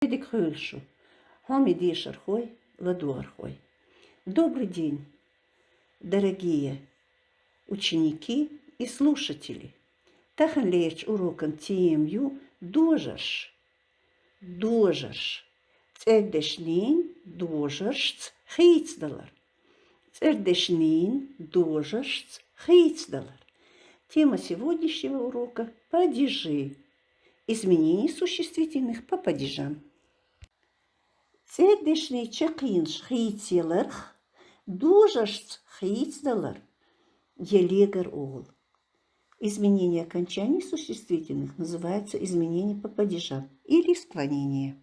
Крыльшу. Хомиди шархой, ладуархой. Добрый день, дорогие ученики и слушатели. Тахан леч урокан тиемью дожаш. Цердешнин дожаш хейцдалар. Цердешнин дожаш хейцдалар. Тема сегодняшнего урока – падежи. Изменение существительных по падежам. Цердешний чакинш хейцеларх, дожаш хейцдалар. Елегар ол. Изменение окончаний существительных называется изменение по падежам или склонение.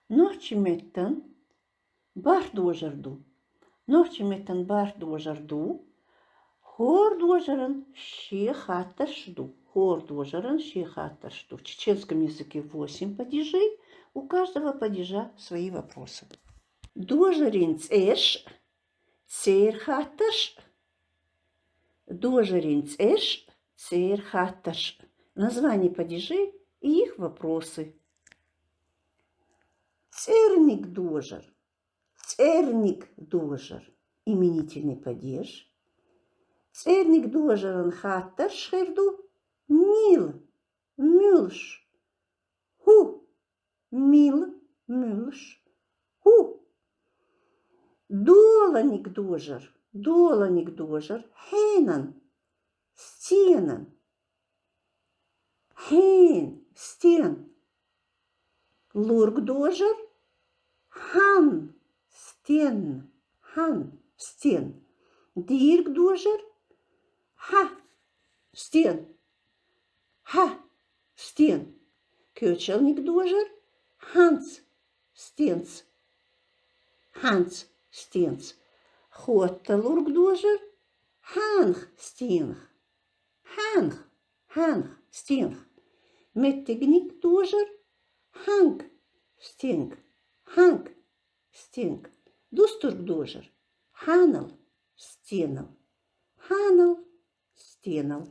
Норчеметтан бар дожарду. Норчеметтан бар дожарду. Хор дожаран шехаташду. Хор дожаран шехаташду. В чеченском языке 8 падежей. У каждого падежа свои вопросы. Дожарин цеш, церхаташ. Дожарин цеш, церхаташ. Название падежей и их вопросы. Церник дожар. Церник дожар. Именительный падеж. Церник дожаран хатташ херду. Мил, мюлш. Ху. Мил, мюлш. Ху. Доланик дожар. Доланик дожар. Хейнан. Стенан. Хейн. Стен. Лург дожар. Хан. Стен. Хан. Стен. Дирк дожар. Ха. Стен. Ха. Стен. Köçelnik дожар. Ханс. Стенц. Ханс. Стенц. Хотта лург дожар. Ханх. Стенх. Ханх. Ханх. Стенх. Меттегник дожар. Ханк. Стенк. Ханк. Стенк. Дустург дожар. Ханал. Стенал. Ханал. Стенал.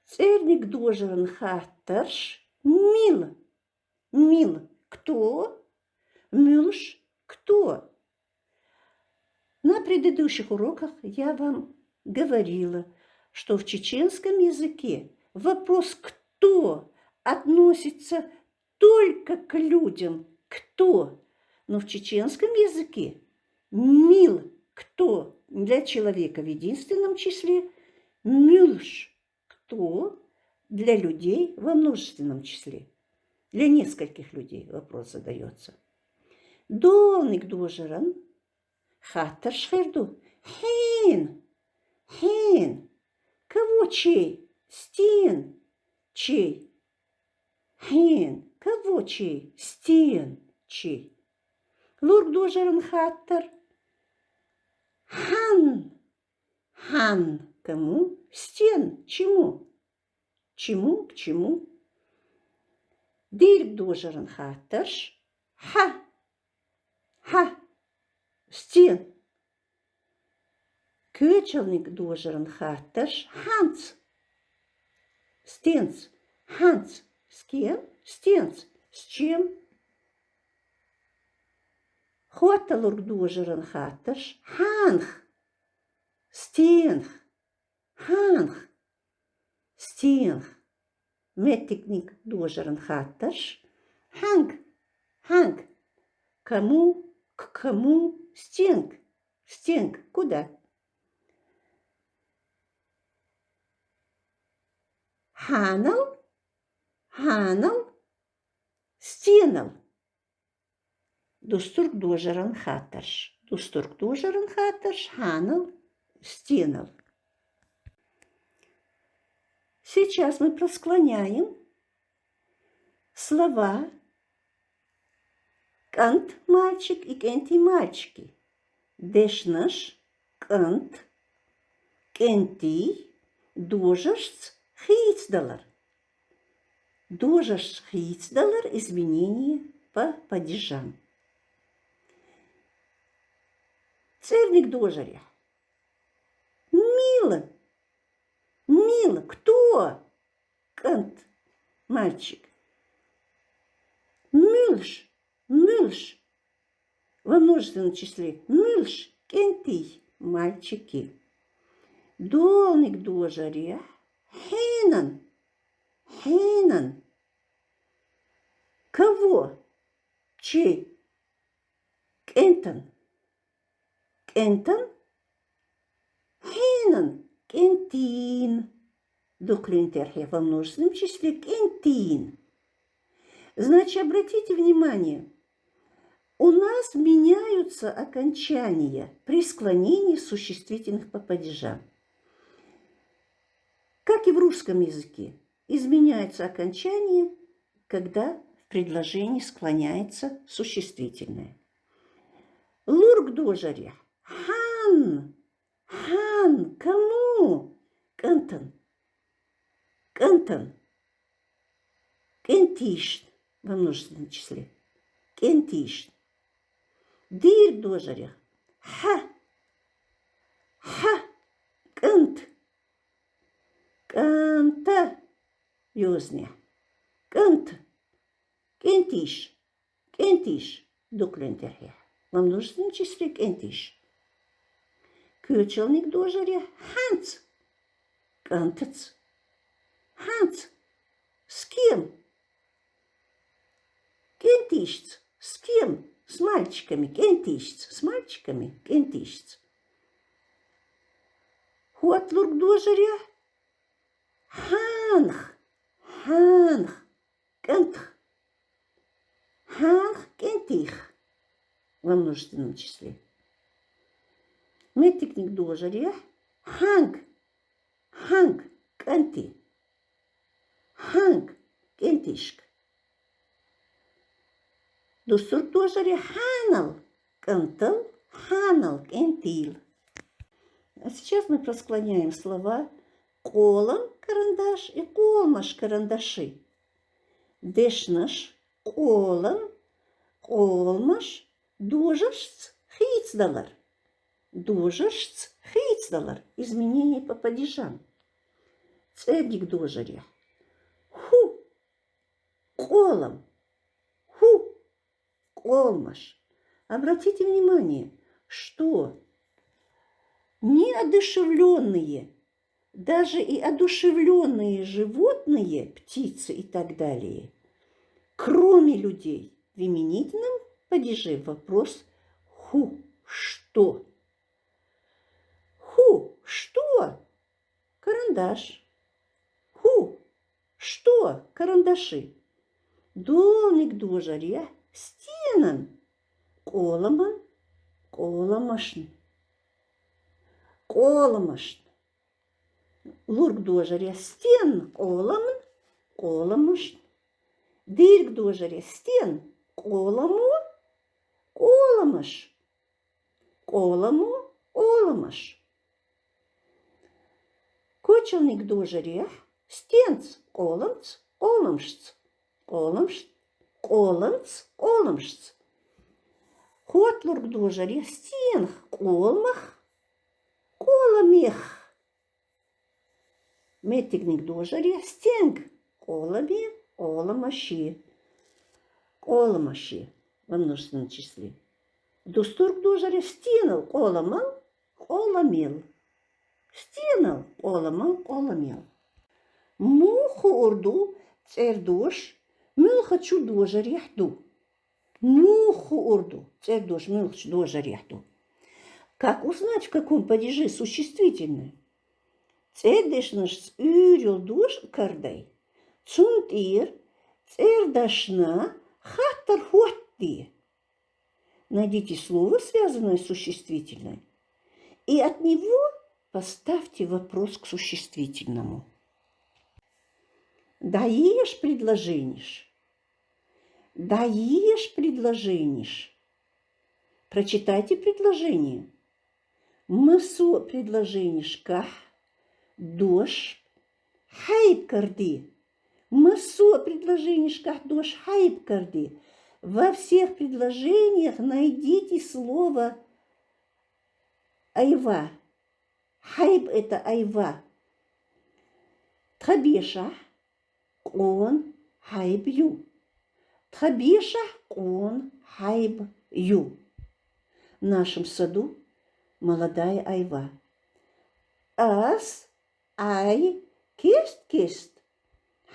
Церник дожаран хаттарш. Мил. Мил. Кто? Мюлш. Кто? На предыдущих уроках я вам говорила, что в чеченском языке вопрос «кто» относится только к людям «кто». Но в чеченском языке «мил» «кто» для человека в единственном числе, «мюлш» «кто» для людей во множественном числе. Для нескольких людей вопрос задается. Долник дожаран. Хатташ херду. Хейн. Хейн. Кого чей? Стен. Чей? Хейн. Кого чей? Стен. Чей? Лург дожаран хаттар. Хан. Хан. Кому? Стен. Чему? Чему? К чему? Дирк дожаран хаттарш. Ха. Ха. Стен. Köçelnik дожаран хатташ. Ханс. Стенц. Ханс. С кем? Стенц. С чем? Хоталург дожаран хатташ. Ханх. Стенх. Ханх. Стенх. Меттикник дожаран хатташ. Ханг. Ханг. Кому? К кому? Стенг. Стенг. Куда? Ханал. Ханал. Стенал. Дустург дожаран хатташ. Дустург дожаран хатташ. Ханал. Стенал. Сейчас мы просклоняем слова кант мальчик и кенти мальчики. Дешнаш, кант, кенти, дожаш, хейцдалар. Дожаш, хейцдалар – изменение по падежам. Церник дожаря. Мило. Мило. Кто? Кант. Мальчик. мылш, мылш. Во множественном числе. Мылш, кентий, мальчики. Долник дожаря. Хейнан, хейнан. Кого? Чей? Кентан. Кентан? Хейнан, кентин. Дуклинтерхе во множественном числе кентин. Значит, обратите внимание, у нас меняются окончания при склонении существительных по падежам. Как и в русском языке, изменяются окончания, когда в предложении склоняется существительное. Лург дожаря. Хан. Хан. Кому? Кантан. Кантан. Кентишн во множественном числе. Кентишн. Дир дожаря. Ха. Ха. Кант. Канта. Юзня. Кант. Кентиш. Кентиш. Дуклентерхе. Во множественном числе кентиш. Кючелник дожаря. Ханц. Кантец. Ханц. С кем? Кентишц. С кем? С мальчиками. Кентишц. С мальчиками. Кентишц. Хотлург дожаря. Ханх. Ханх. Кентх. Ханх. Кентих. Во множественном числе. Метикник дожаря. Ханг. Ханг. Канти. Ханг. Кентишк. Дустург дожаря. Ханал. Кантал. Ханал. Кентил. А сейчас мы просклоняем слова колом карандаш и колмаш карандаши. Дешнаш, колом, колмаш, дожашц, хицдалар. Дожашц, хицдалар. Изменение по падежам. Цедик дожаря. Ху, колом, ху, колмаш. Обратите внимание, что неодушевленные, даже и одушевленные животные, птицы и так далее, кроме людей, в именительном падеже вопрос ху, что? Ху, что? Карандаш. Ху, что? Карандаши. Долник дожаря. Стенан. Коломан. Коломашн. Коломашн. Лург дожаря. Стен. Коломан. Коломашн. Дирг дожаря. Стен. Колому. Коломаш. Колому. Коломаш. Кочелник дожаря. Стенц. Коломц. Коломшц. Коломшц. Коломц. Коломшц. Хотлург дожаря. Стенх. Колмах. Коломех. Метикник дожаря. Стенг. Коломе. Коломаши. Коломаши. Во множественном числе. Дустург дожаря. Стенал. Коломал. Коломел. Стенал. Коломал. Коломел. Муху урду. Цердош. Мюлхачу дожаря. Ду. Муху урду. Цердош. Мюлхачу дожаря. Ду. Как узнать, в каком падеже существительное? Цердешнаш юрил душ кардай. Цунтир. Цердашна. Хаттар хотти. Найдите слово, связанное с существительным, и от него поставьте вопрос к существительному. Даешь предложенишь. Даешь предложенишь. Прочитайте предложение. Масо предложенишка. Дош. Хайп карди. Масо предложенишка. Дош. Хайп карди. Во всех предложениях найдите слово айва. Хайб – это айва. Тхабеша – он хайбью. Тхабишах кун хайб ю. В нашем саду молодая айва. Ас ай кист.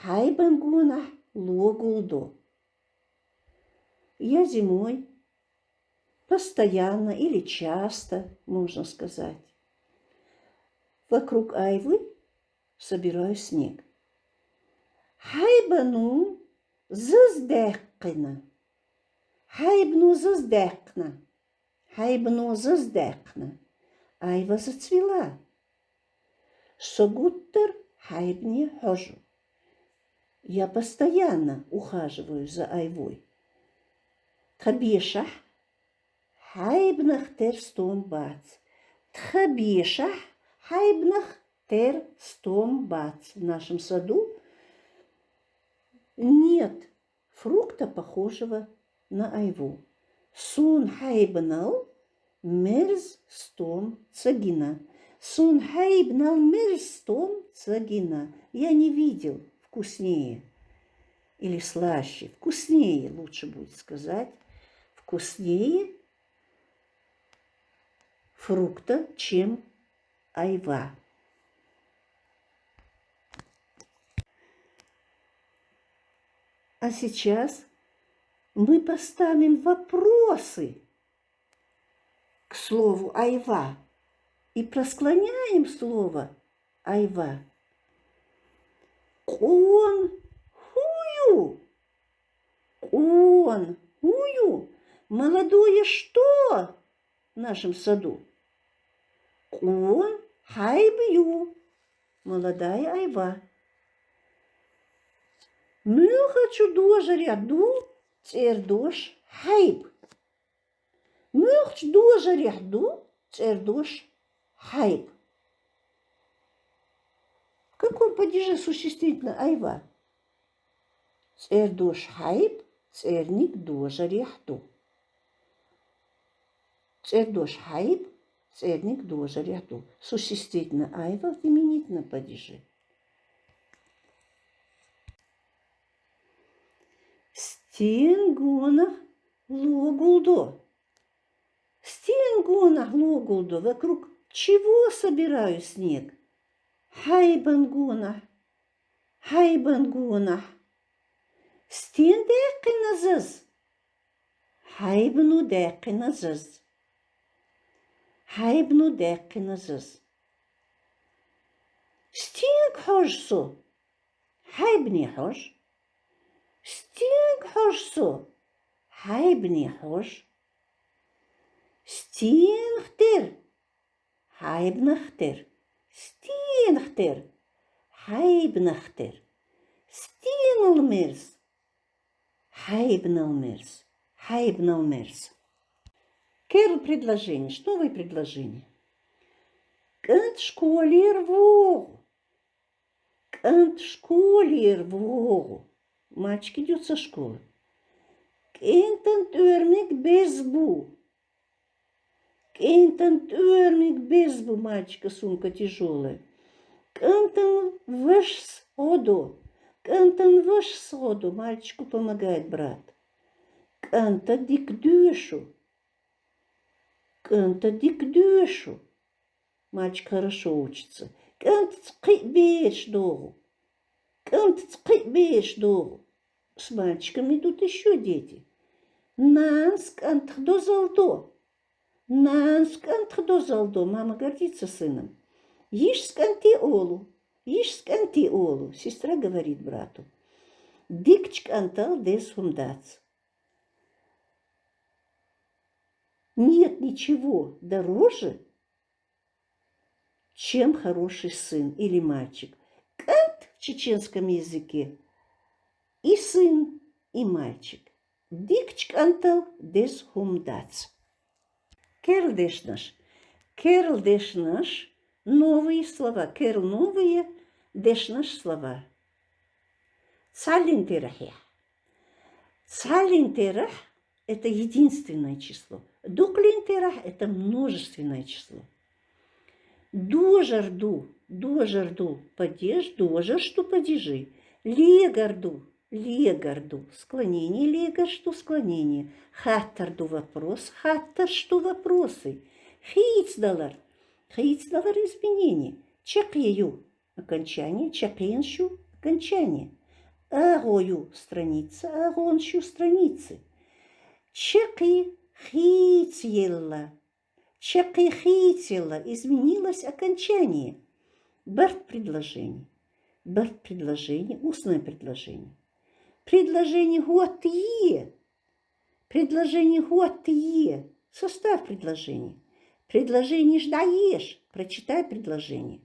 Хайбан гунах логулдо. Я зимой постоянно или часто, можно сказать, вокруг айвы собираю снег. Хайбану заздекна. Хайбну заздекна. Хайбну заздекна. Айва зацвела. Согуттер хайбни хожу. Я постоянно ухаживаю за айвой. Тхабишах хайбнах тер стом бац. Тхабишах хайбнах тер стом бац. В нашем саду нет фрукта, похожего на айву. Сун хайбнал мерз стом цагина. Сун хайбнал мерз стом цагина. Я не видел вкуснее или слаще. Вкуснее, лучше будет сказать. Вкуснее фрукта, чем айва. А сейчас мы поставим вопросы к слову айва и просклоняем слово айва. Кон хую. Кон хую. Молодое что в нашем саду? Кон хайбью. Молодая айва. Мюхачу дожа ряду, цердош хайб. Мюхч дожа ряду, цердош хайб. В каком падеже существительно айва? Цердош хайб, церник дожа ряду. Цердош хайб, церник дожа ряду. Существительно айва в именительном падеже. Стенгонах логулдо. Стенгонах логулдо. Вокруг чего собираю снег? Хайбангонах. Хайбангонах. Стендекиназыз. Хайбну декиназыз. Хайбну декиназыз. Стенг хожсу. Хайбни хож. Стенг хожсу. Хайбни хож. Стенгтер. Хайбнахтер. Стенгтер. Хайбнахтер. Стенлмерс. Хайбналмерс. Хайбналмерс. Керл предложение. Что новое предложение? Кант школер вогу. Кант школер вогу. Мальчик идет со школы. Кентан törмик безбу. Кентан törмик безбу. Мальчика сумка тяжелая. Кентан ваш одо. Кентан ваш соду. Мальчику помогает брат. Канта дикдюшу. Канта дикдюшу. Мальчик хорошо учится. Канта цкибеш догу. Канта цкибеш догу. С мальчиком идут еще дети. Нанск антхдозалдо. Нанск антхдозалдо. Мама гордится сыном. Ишь сканти олу. Ишь сканти олу. Сестра говорит брату. Дикчк антал дес хумдац. Нет ничего дороже, чем хороший сын или мальчик. Кант в чеченском языке и сын, и мальчик. Дикчк антал дес хумдац. Керлдешнаш. Керлдешнаш. Новые слова. Керл новые, дешнаш слова. Цалинтерахе. Цалинтерах – это единственное число. Дуклинтерах – это множественное число. Дожарду, дожарду, падеж, дожар, что падежи. Легарду, легарду, склонение, легарду, склонение. Хаттарду вопрос, хаттаршту вопросы. Хицдалар, хицдалар изменение. Чакею окончание, чакеншу окончание. Агою страница, агоншу страницы. Чаки хитьелла. Чаки хитьелла изменилось окончание. Барт предложение. Барт предложение, устное предложение. Предложение гуатье. Предложение гуатье. Состав предложения. Предложение ждаешь. Прочитай предложение.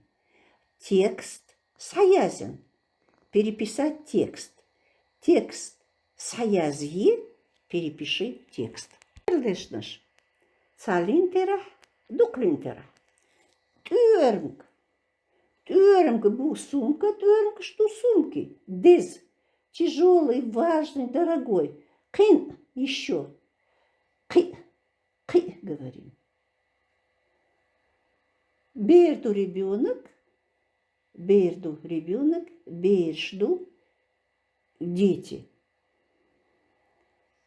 Текст саязен. Переписать текст. Текст саязье. Перепиши текст. Наш. Цалинтера, дуклинтера. Тюрмк. Тюрмк был сумка, тюрмк что сумки. Дез. Тяжелый, важный, дорогой. Кин еще. Ки. Ки говорим. Берду ребенок. Берду ребенок. Бершду дети.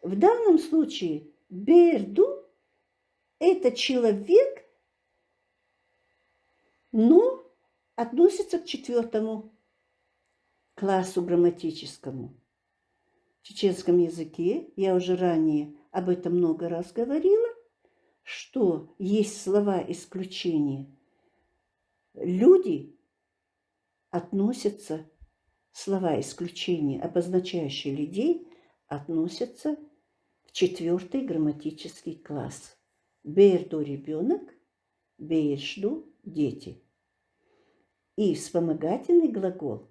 В данном случае берду это человек, но относится к 4 классу грамматическому. В чеченском языке, я уже ранее об этом много раз говорила, что есть слова исключения. Люди относятся, слова исключения, обозначающие людей, относятся в 4 грамматический класс. Берду ребенок, бершду дети. И вспомогательный глагол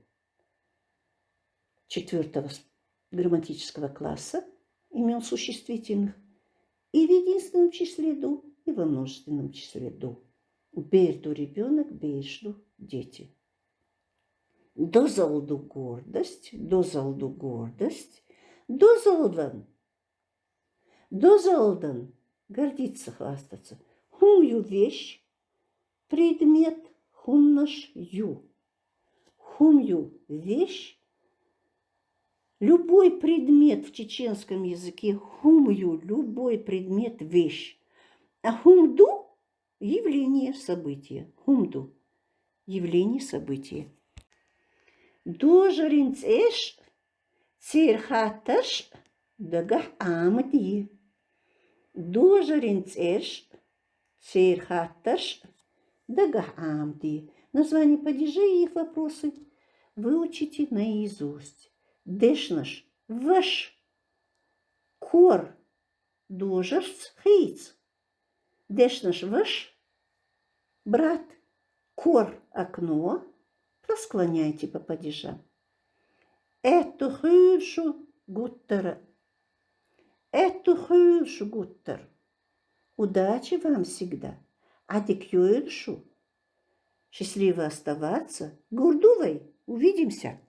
4 грамматического класса имен существительных и в единственном числе ду, и во множественном числе ду. Берду ребенок, бершду дети. Дозалду гордость, дозалду гордость, дозалдан. Дозалдан гордиться, хвастаться. Хумью вещь, предмет, хумнаш ю. Хумью вещь. Любой предмет в чеченском языке хумью, любой предмет вещь. А хумду явление, событие. Хумду явление, событие. Дожаринц эш церхаташ дагах амди. Дожаринц эш церхаташ дагах амди. Название падежей и их вопросы выучите наизусть. Дешнаш ваш кор дожарц хейц. Дешнаш ваш брат кор окно. Расклоняйте по падежам. Эту хюшу гуттера. Эту хюшу гуттер. Удачи вам всегда. А дикюршу. Счастливо оставаться. Гурдувай. Увидимся.